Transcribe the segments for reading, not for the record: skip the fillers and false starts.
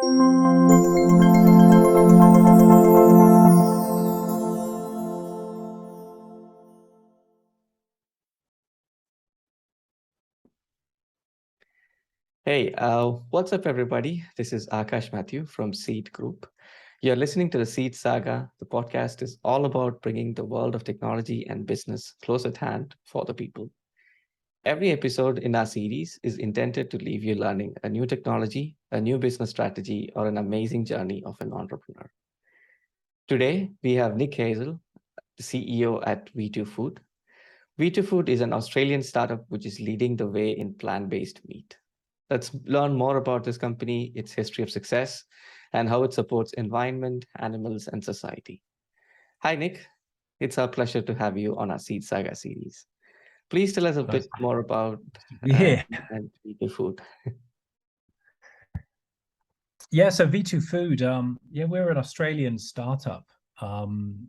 Hey, what's up, everybody? This is Akash Matthew from CIED Group. You're listening to the CIED Saga. The podcast is all about bringing the world of technology and business close at hand for the people. Every episode in our series is intended to leave you learning a new technology, a new business strategy, or an amazing journey of an entrepreneur. Today, we have Nick Hazell, the CEO at V2 Food. V2 Food is an Australian startup which is leading the way in plant-based meat. Let's learn more about this company, its history of success, and how it supports environment, animals, and society. Hi, Nick. It's our pleasure to have you on our CIED Saga series. Please tell us a bit more about Yeah. and V2 Food. Yeah, so V2 Food, we're an Australian startup.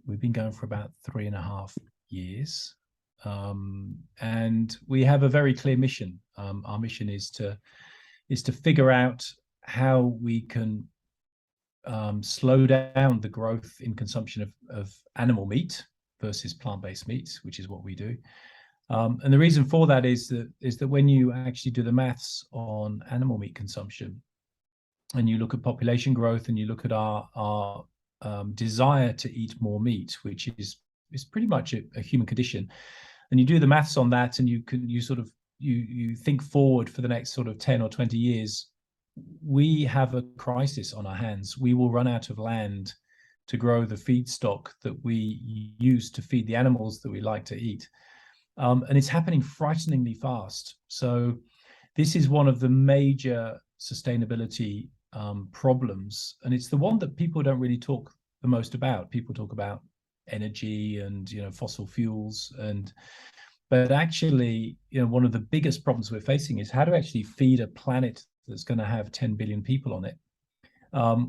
We've been going for about 3.5 years. And we have a very clear mission. Our mission is to figure out how we can slow down the growth in consumption of animal meat versus plant-based meats, which is what we do. And the reason for that is that when you actually do the maths on animal meat consumption, and you look at population growth, and you look at our desire to eat more meat, which is pretty much a human condition, and you do the maths on that, and you think forward for the next sort of 10 or 20 years, we have a crisis on our hands. We will run out of land to grow the feedstock that we use to feed the animals that we like to eat. And it's happening frighteningly fast. So this is one of the major sustainability problems, and it's the one that people don't really talk the most about. People talk about energy and fossil fuels, but actually one of the biggest problems we're facing is how to actually feed a planet that's going to have 10 billion people on it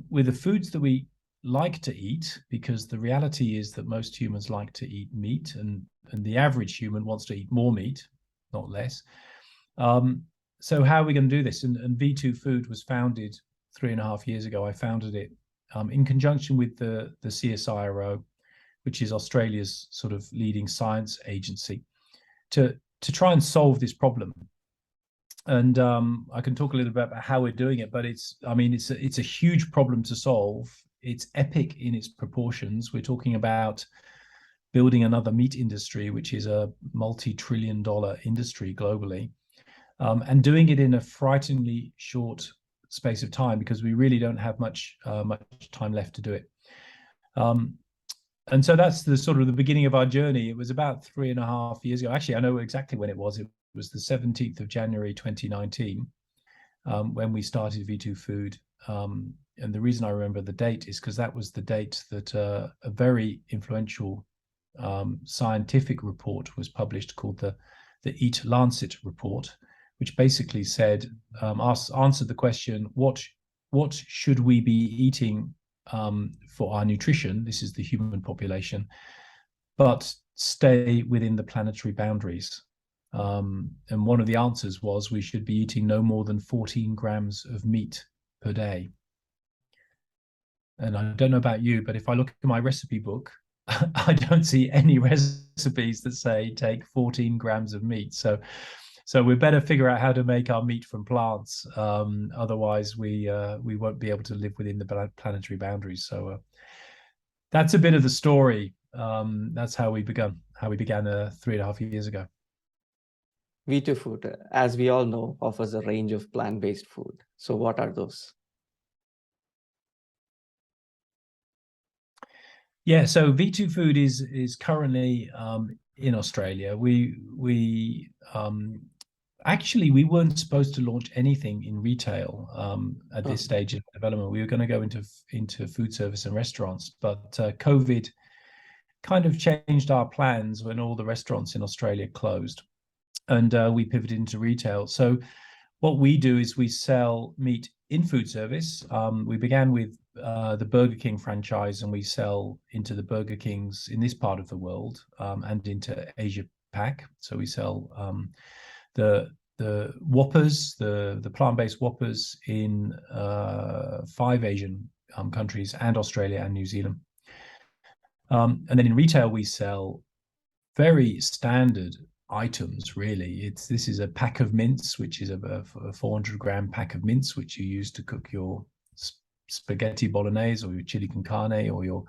with the foods that we like to eat, because the reality is that most humans like to eat meat, and the average human wants to eat more meat, not less. So how are we going to do this? And V2 Food was founded 3.5 years ago. I founded it in conjunction with the CSIRO, which is Australia's sort of leading science agency, to try and solve this problem. And I can talk a little bit about how we're doing it, but it's a huge problem to solve. It's epic in its proportions. We're talking about building another meat industry, which is a multi-trillion-dollar industry globally, and doing it in a frighteningly short space of time, because we really don't have much time left to do it. And so that's the sort of the beginning of our journey. It was about 3.5 years ago. Actually, I know exactly when it was. It was the 17th of January 2019 when we started V2 Food. And the reason I remember the date is because that was the date that a very influential scientific report was published called the Eat Lancet report, which basically said, answered the question, what should we be eating for our nutrition? This is the human population, but stay within the planetary boundaries. And one of the answers was we should be eating no more than 14 grams of meat per day. And I don't know about you, but if I look at my recipe book, I don't see any recipes that say take 14 grams of meat. So we better figure out how to make our meat from plants. Otherwise, we won't be able to live within the planetary boundaries. So that's a bit of the story. That's how we began 3.5 years ago. V2 Food, as we all know, offers a range of plant-based food. So what are those? Yeah, so V2 Food is currently in Australia. We actually we weren't supposed to launch anything in retail at this stage of development. We were going to go into food service and restaurants, but COVID kind of changed our plans when all the restaurants in Australia closed, and we pivoted into retail. So what we do is we sell meat in food service. We began with the Burger King franchise, and we sell into the Burger Kings in this part of the world and into Asia Pac. So we sell the Whoppers, the plant-based Whoppers in 5 Asian countries and Australia and New Zealand. And then in retail, we sell very standard items, really. This is a pack of mince, which is a 400-gram pack of mince, which you use to cook your spaghetti bolognese or your chili con carne or your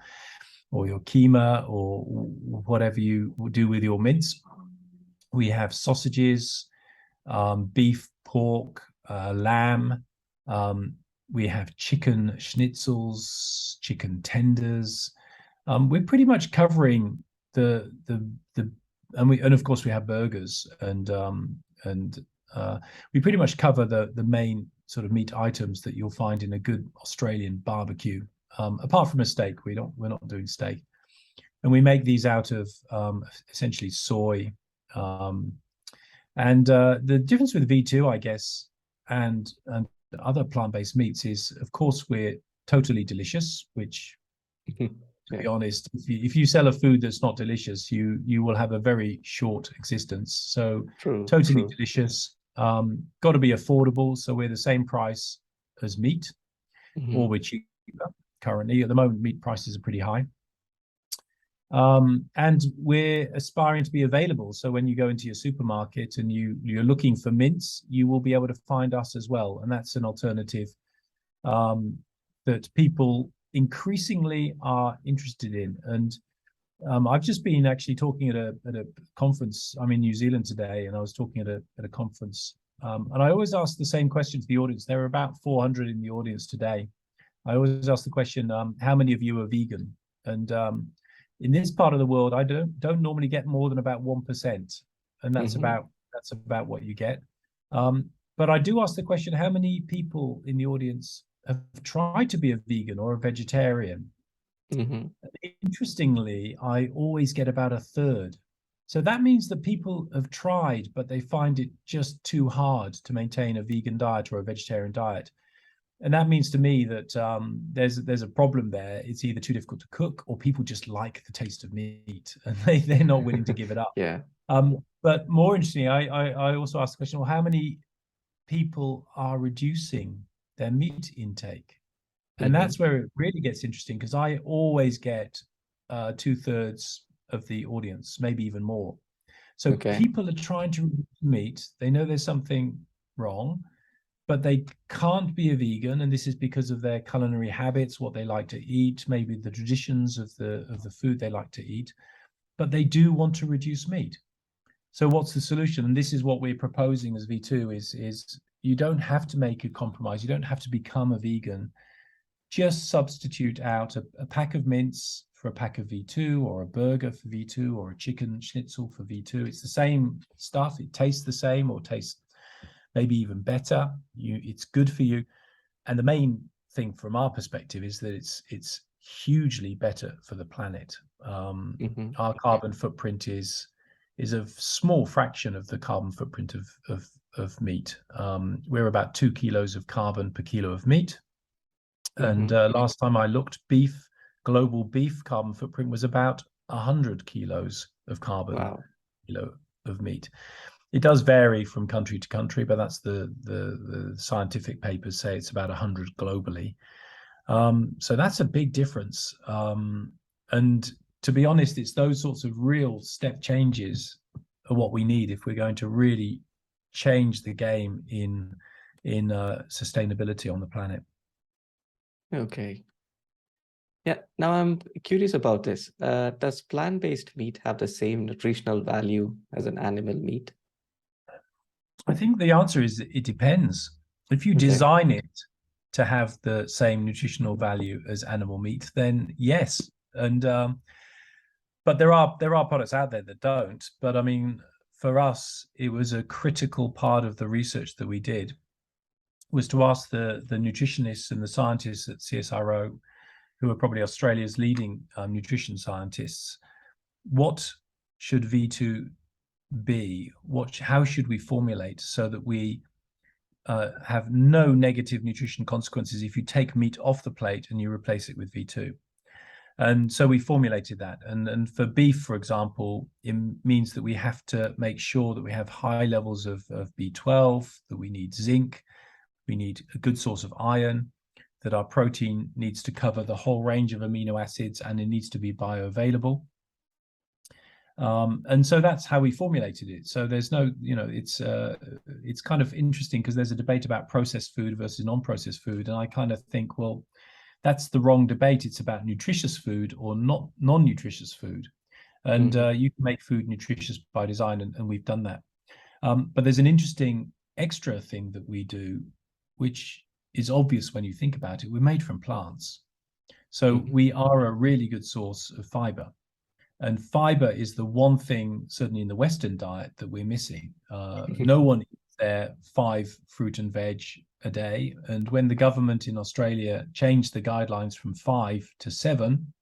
keema or whatever you do with your mince. We have sausages, beef, pork, lamb. We have chicken schnitzels, chicken tenders. We're pretty much covering and of course we have burgers and we pretty much cover the main sort of meat items that you'll find in a good Australian barbecue. Apart from a steak, we're not doing steak, and we make these out of essentially soy. And the difference with V2, I guess, and other plant-based meats is, of course, we're totally delicious, which to be honest, if you sell a food that's not delicious, you will have a very short existence. So totally delicious, got to be affordable. So we're the same price as meat, or we're cheaper currently. At the moment, meat prices are pretty high. And we're aspiring to be available. So when you go into your supermarket and you're looking for mince, you will be able to find us as well. And that's an alternative that people increasingly are interested in. And I've just been actually talking at a conference. I'm in New Zealand today, and I was talking at a conference. And I always ask the same question to the audience. There are about 400 in the audience today. I always ask the question, how many of you are vegan? And in this part of the world, I don't normally get more than about 1%, and that's about what you get. But I do ask the question, how many people in the audience have tried to be a vegan or a vegetarian? Interestingly, I always get about a third. So that means that people have tried, but they find it just too hard to maintain a vegan diet or a vegetarian diet. And that means to me that there's a problem there. It's either too difficult to cook, or people just like the taste of meat and they're not willing to give it up. But more interestingly, I also ask the question, well, how many people are reducing their meat intake? And that's where it really gets interesting, because I always get 2/3 of the audience, maybe even more. So people are trying to reduce meat. They know there's something wrong, but they can't be a vegan, and this is because of their culinary habits, what they like to eat, maybe the traditions of the food they like to eat, but they do want to reduce meat. So what's the solution? And this is what we're proposing as V2 is you don't have to make a compromise. You don't have to become a vegan. Just substitute out a pack of mince for a pack of V2, or a burger for V2, or a chicken schnitzel for V2. It's the same stuff. It tastes the same, or tastes maybe even better. It's good for you. And the main thing from our perspective is that it's hugely better for the planet. Our carbon footprint is a small fraction of the carbon footprint of meat. We're about 2 kilos of carbon per kilo of meat. And last time I looked, global beef carbon footprint was about 100 kilos of carbon per kilo of meat. It does vary from country to country, but that's the scientific papers say it's about 100 globally. So that's a big difference. And to be honest, it's those sorts of real step changes are what we need if we're going to really change the game in sustainability on the planet. Okay. Yeah. Now I'm curious about this. Does plant-based meat have the same nutritional value as an animal meat? I think the answer is it depends. If you design it to have the same nutritional value as animal meat, then yes. And but there are products out there that don't. But I mean, for us, it was a critical part of the research that we did, was to ask the nutritionists and the scientists at CSIRO, who are probably Australia's leading nutrition scientists, what should V2 be? How should we formulate so that we have no negative nutrition consequences if you take meat off the plate and you replace it with V2? And so we formulated that. And for beef, for example, it means that we have to make sure that we have high levels of B12, that we need zinc, we need a good source of iron, that our protein needs to cover the whole range of amino acids and it needs to be bioavailable. And so that's how we formulated it. So there's no, it's kind of interesting because there's a debate about processed food versus non-processed food. And I kind of think, well, that's the wrong debate. It's about nutritious food or not non-nutritious food. And you can make food nutritious by design, and we've done that. But there's an interesting extra thing that we do, which is obvious when you think about it. We're made from plants. So we are a really good source of fiber. And fiber is the one thing, certainly in the Western diet, that we're missing. No one eats their 5 fruit and veg a day. And when the government in Australia changed the guidelines from 5 to 7,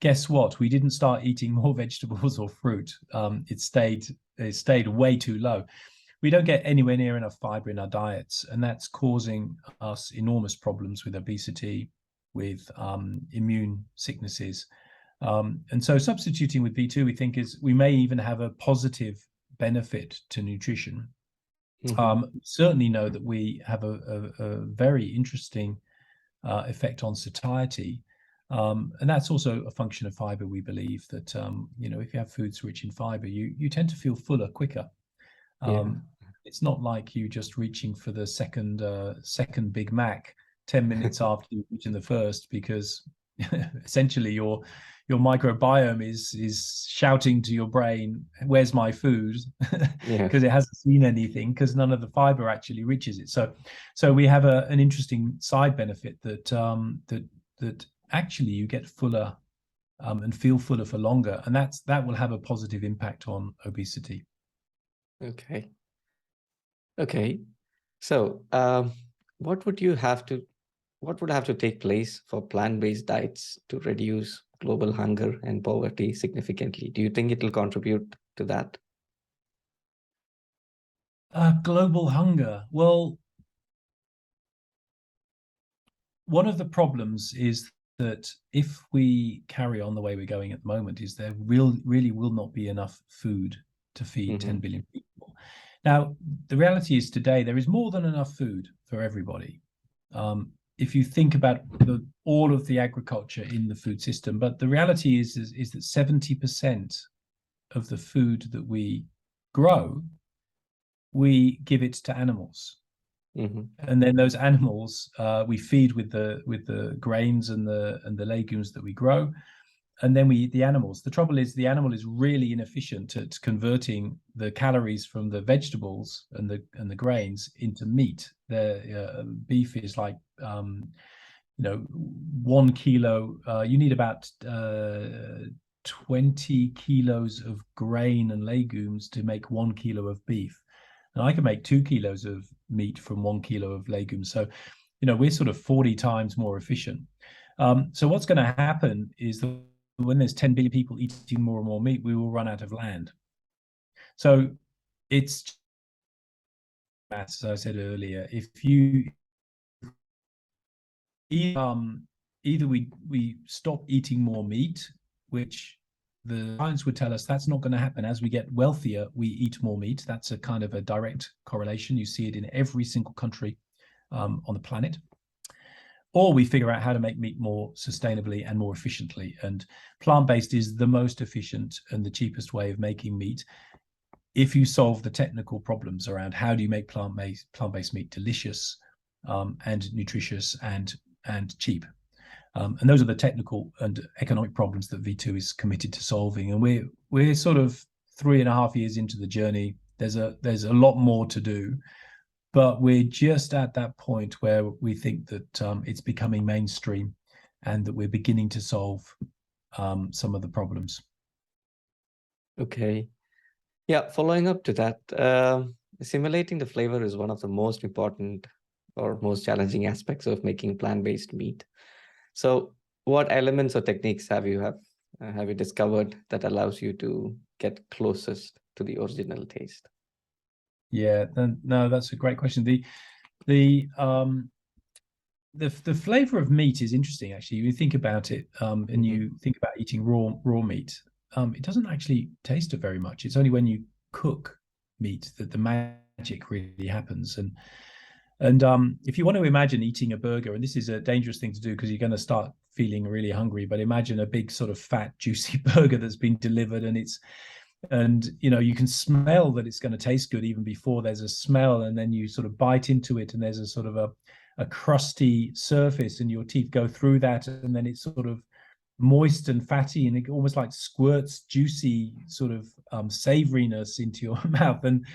guess what? We didn't start eating more vegetables or fruit. It stayed way too low. We don't get anywhere near enough fiber in our diets, and that's causing us enormous problems with obesity, with immune sicknesses. And so substituting with B2, we think we may even have a positive benefit to nutrition. Certainly know that we have a very interesting effect on satiety. And that's also a function of fiber. We believe that, if you have foods rich in fiber, you tend to feel fuller quicker. It's not like you just reaching for the second Big Mac 10 minutes after you've eaten the first, because essentially your microbiome is shouting to your brain, "Where's my food?" Because it hasn't seen anything, because none of the fiber actually reaches it. So we have an interesting side benefit that actually you get fuller and feel fuller for longer, and that will have a positive impact on obesity. Okay. So what would have to take place for plant-based diets to reduce global hunger and poverty significantly? Do you think it will contribute to that? Global hunger. Well, one of the problems is that if we carry on the way we're going at the moment, is there really will not be enough food to feed 10 billion people. Now, the reality is today there is more than enough food for everybody. If you think about all of the agriculture in the food system, but the reality is that 70% of the food that we grow, we give it to animals. And then those animals we feed with the grains and the legumes that we grow, and then we eat the animals. The trouble is the animal is really inefficient at converting the calories from the vegetables and the grains into meat. The beef is like 1 kilo. You need about 20 kilos of grain and legumes to make 1 kilo of beef. And I can make 2 kilos of meat from 1 kilo of legumes. So, we're sort of 40 times more efficient. So what's going to happen is that when there's 10 billion people eating more and more meat, we will run out of land. So it's, as I said earlier, if you either we stop eating more meat, which the science would tell us that's not going to happen. As we get wealthier, we eat more meat. That's a kind of a direct correlation. You see it in every single country on the planet. Or we figure out how to make meat more sustainably and more efficiently. And plant-based is the most efficient and the cheapest way of making meat, if you solve the technical problems around how do you make plant-based meat delicious and nutritious and cheap. And those are the technical and economic problems that V2 is committed to solving. And we're sort of 3.5 years into the journey. There's a lot more to do, but we're just at that point where we think that it's becoming mainstream and that we're beginning to solve some of the problems. Okay. Yeah, following up to that, simulating the flavor is one of the most important or most challenging aspects of making plant-based meat. So what elements or techniques have you discovered that allows you to get closest to the original taste? Yeah, no, that's a great question. The flavor of meat is interesting, actually. You think about it, and you think about eating raw meat. It doesn't actually taste it very much. It's only when you cook meat that the magic really happens. And if you want to imagine eating a burger, and this is a dangerous thing to do because you're going to start feeling really hungry, but imagine a big sort of fat, juicy burger that's been delivered, and you can smell that it's going to taste good even before there's a smell, and then you sort of bite into it and there's a sort of a crusty surface and your teeth go through that, and then it's sort of moist and fatty, and it almost like squirts juicy sort of savoriness into your mouth, and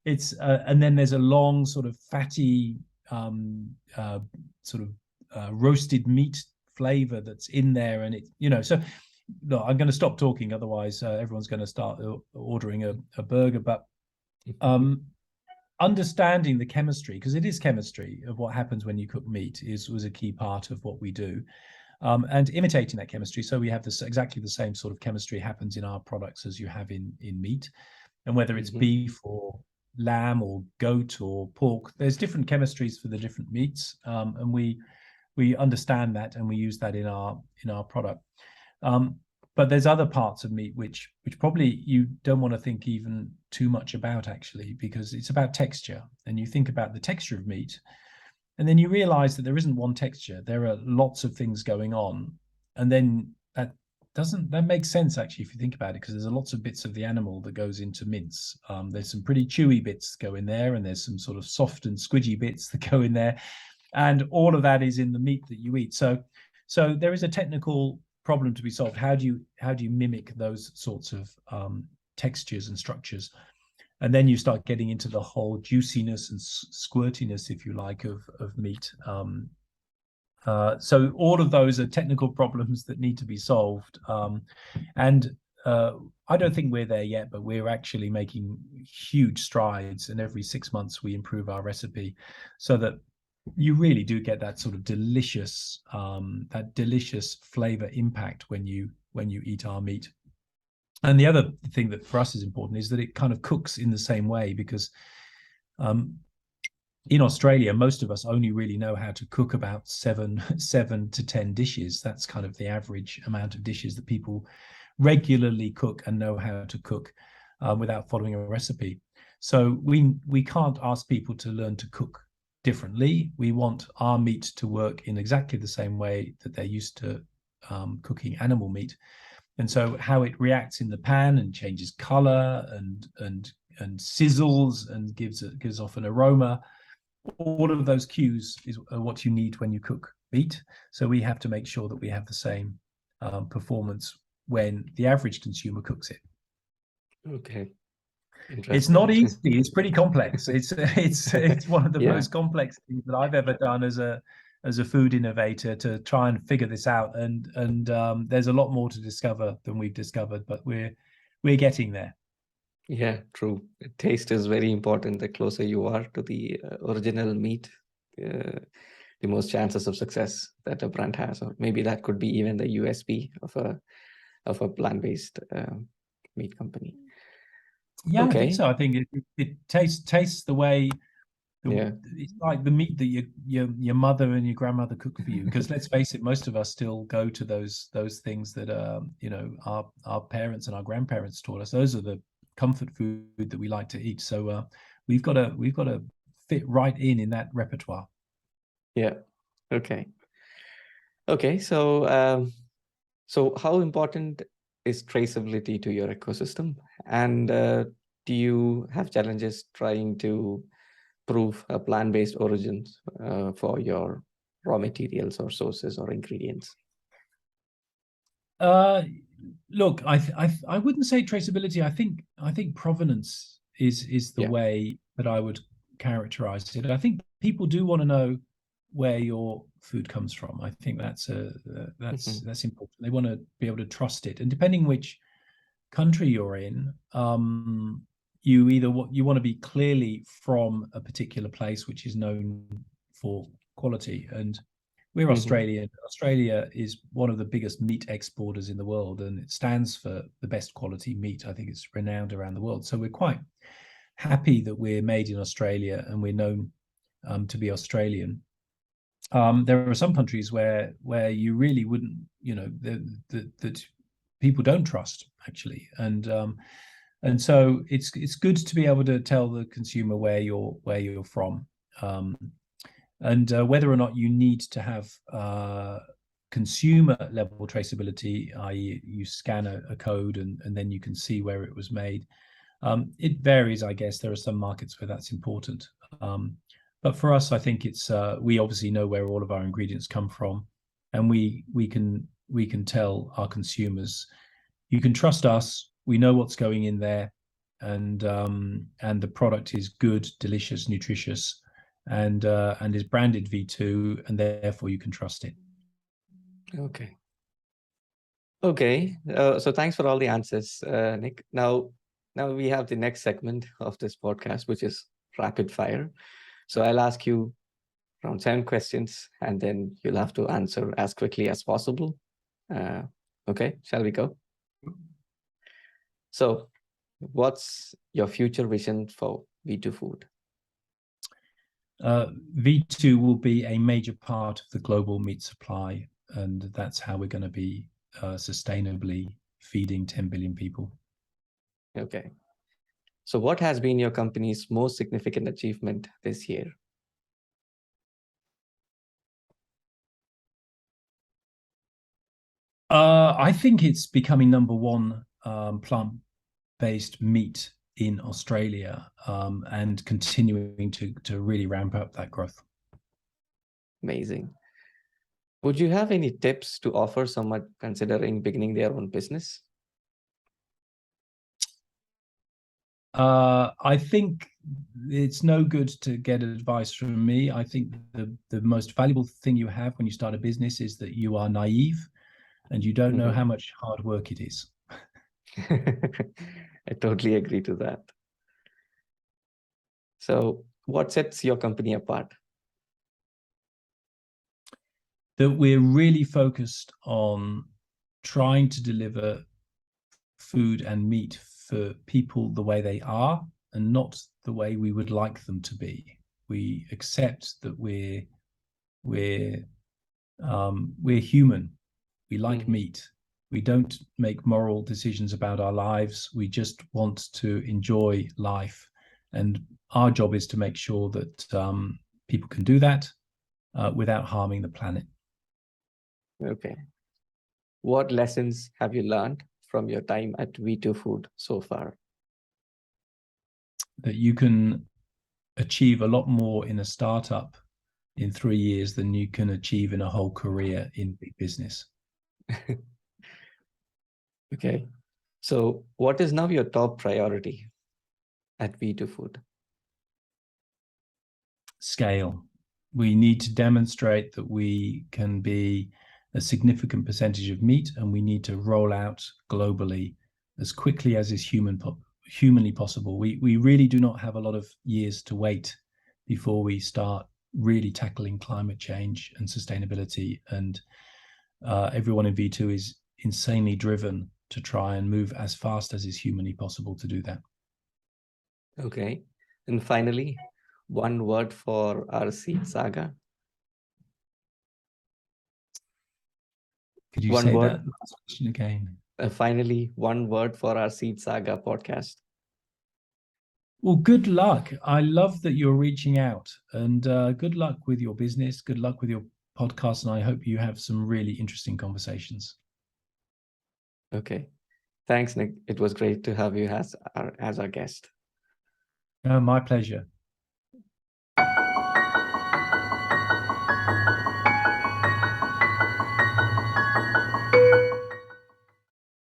it's and then there's a long sort of fatty sort of roasted meat flavor that's in there, and so no, I'm going to stop talking, otherwise everyone's going to start ordering a burger. But understanding the chemistry, because it is chemistry of what happens when you cook meat, was a key part of what we do. And imitating that chemistry, so we have exactly the same sort of chemistry happens in our products as you have in meat. And whether it's beef or lamb or goat or pork, there's different chemistries for the different meats, and we understand that, and we use that in our product. But there's other parts of meat which probably you don't want to think even too much about, actually, because it's about texture. And you think about the texture of meat, and then you realize that there isn't one texture. There are lots of things going on. And then that makes sense, actually, if you think about it, because there's lots of bits of the animal that goes into mince. There's some pretty chewy bits that go in there, and there's some sort of soft and squidgy bits that go in there. And all of that is in the meat that you eat. So there is a technical problem to be solved. How do you mimic those sorts of textures and structures? And then you start getting into the whole juiciness and squirtiness, if you like, of meat. So all of those are technical problems that need to be solved. And I don't think we're there yet, but we're actually making huge strides. And every 6 months we improve our recipe so that you really do get that sort of delicious flavor impact when you eat our meat. And the other thing that for us is important is that it kind of cooks in the same way, because in Australia, most of us only really know how to cook about 7 to 10 dishes. That's kind of the average amount of dishes that people regularly cook and know how to cook without following a recipe. So we can't ask people to learn to cook differently. We want our meat to work in exactly the same way that they're used to cooking animal meat. And so how it reacts in the pan and changes color and sizzles and gives off an aroma, all of those cues are what you need when you cook meat. So we have to make sure that we have the same performance when the average consumer cooks it. Okay. It's not easy. It's pretty complex. It's one of the most complex things that I've ever done as a food innovator, to try and figure this out. And there's a lot more to discover than we've discovered, but we're getting there. Yeah, true. Taste is very important. The closer you are to the original meat, the most chances of success that a brand has, or maybe that could be even the USP of a plant-based meat company. Yeah, okay. I think so. I think it tastes the way. It's like the meat that your mother and your grandmother cook for you. Because let's face it, most of us still go to those things that our parents and our grandparents taught us. Those are the comfort food that we like to eat. So we've got to fit right in that repertoire. Yeah. Okay. So how important is traceability to your ecosystem, and do you have challenges trying to prove a plant-based origins for your raw materials or sources or ingredients? Look, I wouldn't say traceability. I think provenance is the way that I would characterize it. I think people do want to know where your food comes from. I think that's important. They want to be able to trust it, and depending which country you're in, you want to be clearly from a particular place which is known for quality. And we're Australian. Australia is one of the biggest meat exporters in the world, and it stands for the best quality meat. I think it's renowned around the world. So we're quite happy that we're made in Australia and we're known to be Australian. There are some countries where you really wouldn't, that people don't trust, actually, and so it's good to be able to tell the consumer where you're from. And whether or not you need to have consumer level traceability, i.e. you scan a code and then you can see where it was made, it varies, I guess. There are some markets where that's important. But for us, I think it's we obviously know where all of our ingredients come from, and we can tell our consumers, you can trust us. We know what's going in there, and the product is good, delicious, nutritious, and is branded V2, and therefore you can trust it. Okay. Okay. So thanks for all the answers, Nick. Now we have the next segment of this podcast, which is rapid fire. So I'll ask you around 7 questions, and then you'll have to answer as quickly as possible. Okay, shall we go? So, what's your future vision for V2 Food? V2 will be a major part of the global meat supply, and that's how we're going to be sustainably feeding 10 billion people. Okay. So, what has been your company's most significant achievement this year? I think it's becoming number one plant-based meat in Australia, and continuing to really ramp up that growth. Amazing. Would you have any tips to offer someone considering beginning their own business? I think it's no good to get advice from me. I think the most valuable thing you have when you start a business is that you are naive and you don't know how much hard work it is. I totally agree to that. So, what sets your company apart? That we're really focused on trying to deliver food and meat for people the way they are and not the way we would like them to be. We accept that we're human. We like meat. We don't make moral decisions about our lives. We just want to enjoy life. And our job is to make sure that people can do that without harming the planet. Okay. What lessons have you learned from your time at V2 Food so far? That you can achieve a lot more in a startup in 3 years than you can achieve in a whole career in big business. Okay. So what is now your top priority at V2 Food? Scale. We need to demonstrate that we can be a significant percentage of meat, and we need to roll out globally as quickly as is humanly possible. We really do not have a lot of years to wait before we start really tackling climate change and sustainability. And everyone in V2 is insanely driven to try and move as fast as is humanly possible to do that. Okay. And finally, one word for our CIED Saga. Could you say that last question again? Finally, one word for our CIED Saga podcast. Well, good luck. I love that you're reaching out, and good luck with your business. Good luck with your podcast, and I hope you have some really interesting conversations. Okay. Thanks, Nick. It was great to have you as our guest. My pleasure.